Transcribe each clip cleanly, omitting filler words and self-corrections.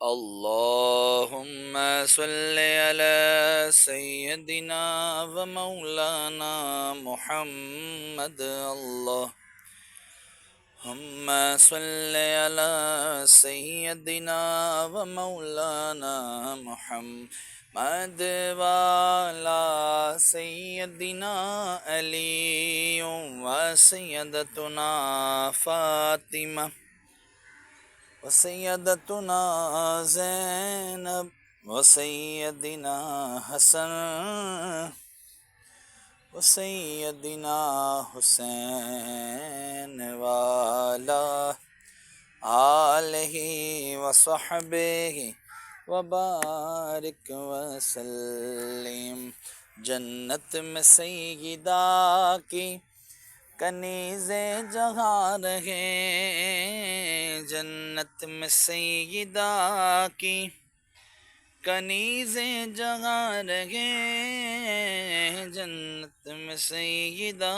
اللهم صل على سيدنا ومولانا محمد. اللهم صل على سيدنا ومولانا محمد وعلى سيدنا علي وسيدتنا فاطمة وسيدتنا زينب وسيدنا حسن وسيدنا حسين وعلى آلہ وصحبہ وبارک وسلم. جنت میں سیدہ کی کنیز جہاں رہے، جنت میں سیدہ کی کنیز جہاں رہے، جنت میں سیدہ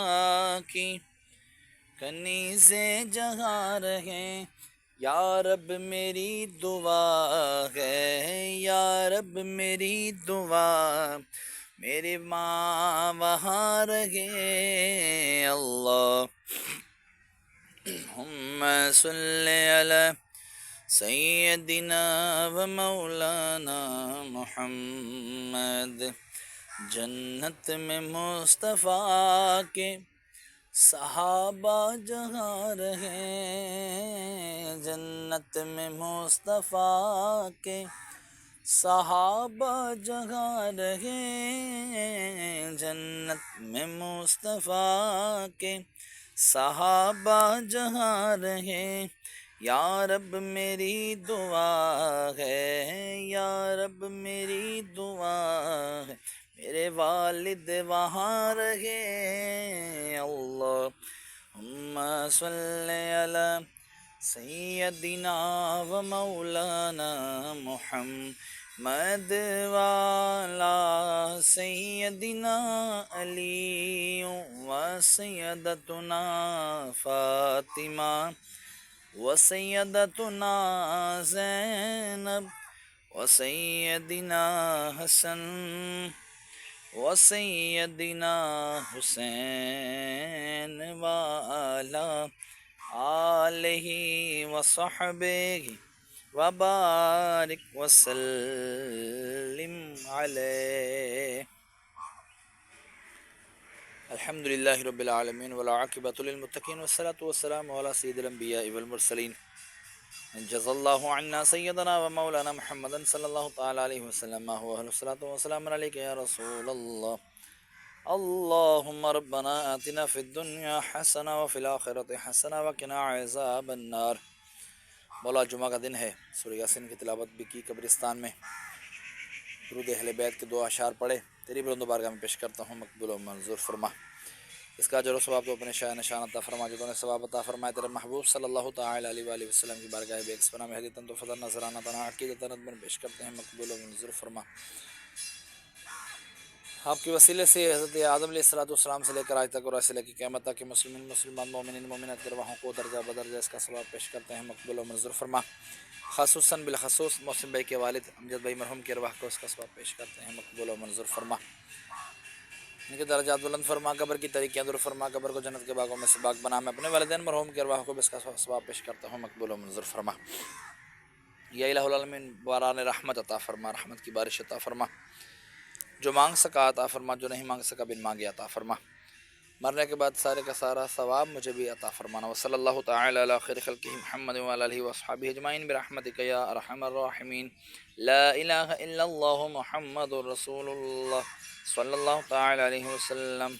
کی کنیز جہاں رہے. یا رب میری دعا ہے، یا رب میری دعا میری ماں وہاں رہے. اللہم صلی علی سیدنا و مولانا محمد. جنت میں مصطفیٰ کے صحابہ جہاں رہے، جنت میں مصطفیٰ کے صحابہ جہاں رہے، جنت میں مصطفیٰ کے صحابہ جہاں رہے. یا رب میری دعا ہے، یا رب میری دعا ہے میرے والد وہاں رہے. اللہم صلی علی سیدنا و مولانا محمد وعلی سیدنا علی وسیدتنا فاطمہ وسیدتنا زینب وسیدنا حسن وسیدنا حسین وعلی آلہ وصحبہ وبارک وسلم علیہ. الحمد للہ رب العالمین والعاقبۃ للمتقین والصلاة والسلام علی سید الانبیاء والمرسلین. جزا اللہ عنا سیدنا و مولانا محمد صلی اللہ تعالی علیہ وسلم ما هو اہل الصلاة والسلام علیک یا رسول اللہ. اللہم ربنا آتنا فی الدنیا حسنہ وفی الآخرۃ حسنہ وقنا عذاب النار. مولا جمعہ کا دن ہے، سورہ یاسین کی تلاوت بھی کی قبرستان میں. درود اہل بیت کے دو اشعار پڑھے، تیری بلند بارگاہ میں پیش کرتا ہوں، مقبول و منظور فرما. اس کا اجر و ثواب تو اپنے شاہ نشان عطا فرما، جو تو نے ثواب عطا فرمائے تیرے محبوب صلی اللہ تعالی علیہ وآلہ وسلم کی بارگاہ بے اکس پناہ میں ہدیتاً تو فضل نظرانہ تنا عقیدتاً ادباً پیش کرتے ہیں، مقبول و منظور فرما. آپ کے وسیلے سے حضرت آدم علیہ السلام سے لے کر آج تک اور ایسے لے کے قیامت تک کے مسلمین مسلمان مومنین مومنات کے رواحوں کو درجہ بدرجہ اس کا ثواب پیش کرتے ہیں، مقبول و منظور فرما. خصوصاً بالخصوص محسن بھائی کے والد امجد بھائی مرحوم کے ارواح کو اس کا ثواب پیش کرتے ہیں، مقبول و منظور فرما. ان کے درجات بلند فرما، قبر کی طریقیں دور فرما، قبر کو جنت کے باغوں میں سے باغ بنا. میں اپنے والدین مرحوم کے ارواح کو بھی اس کا ثواب پیش کرتا ہوں، مقبول و منظور فرما. یا الہ العالمین باران رحمت عطا فرما، رحمت کی بارش عطا فرما. جو مانگ سکا عطا فرما، جو نہیں مانگ سکا بن مانگے عطا فرما. مرنے کے بعد سارے کا سارا ثواب مجھے بھی عطا فرمانا. وصلی اللہ تعالی علی خیر خلقہ محمد وعلی آلہ واصحابہ اجمعین برحمتک یا ارحم الراحمین. لا الہ الا اللہ محمد رسول اللہ صلی اللہ تعالی علیہ وسلم.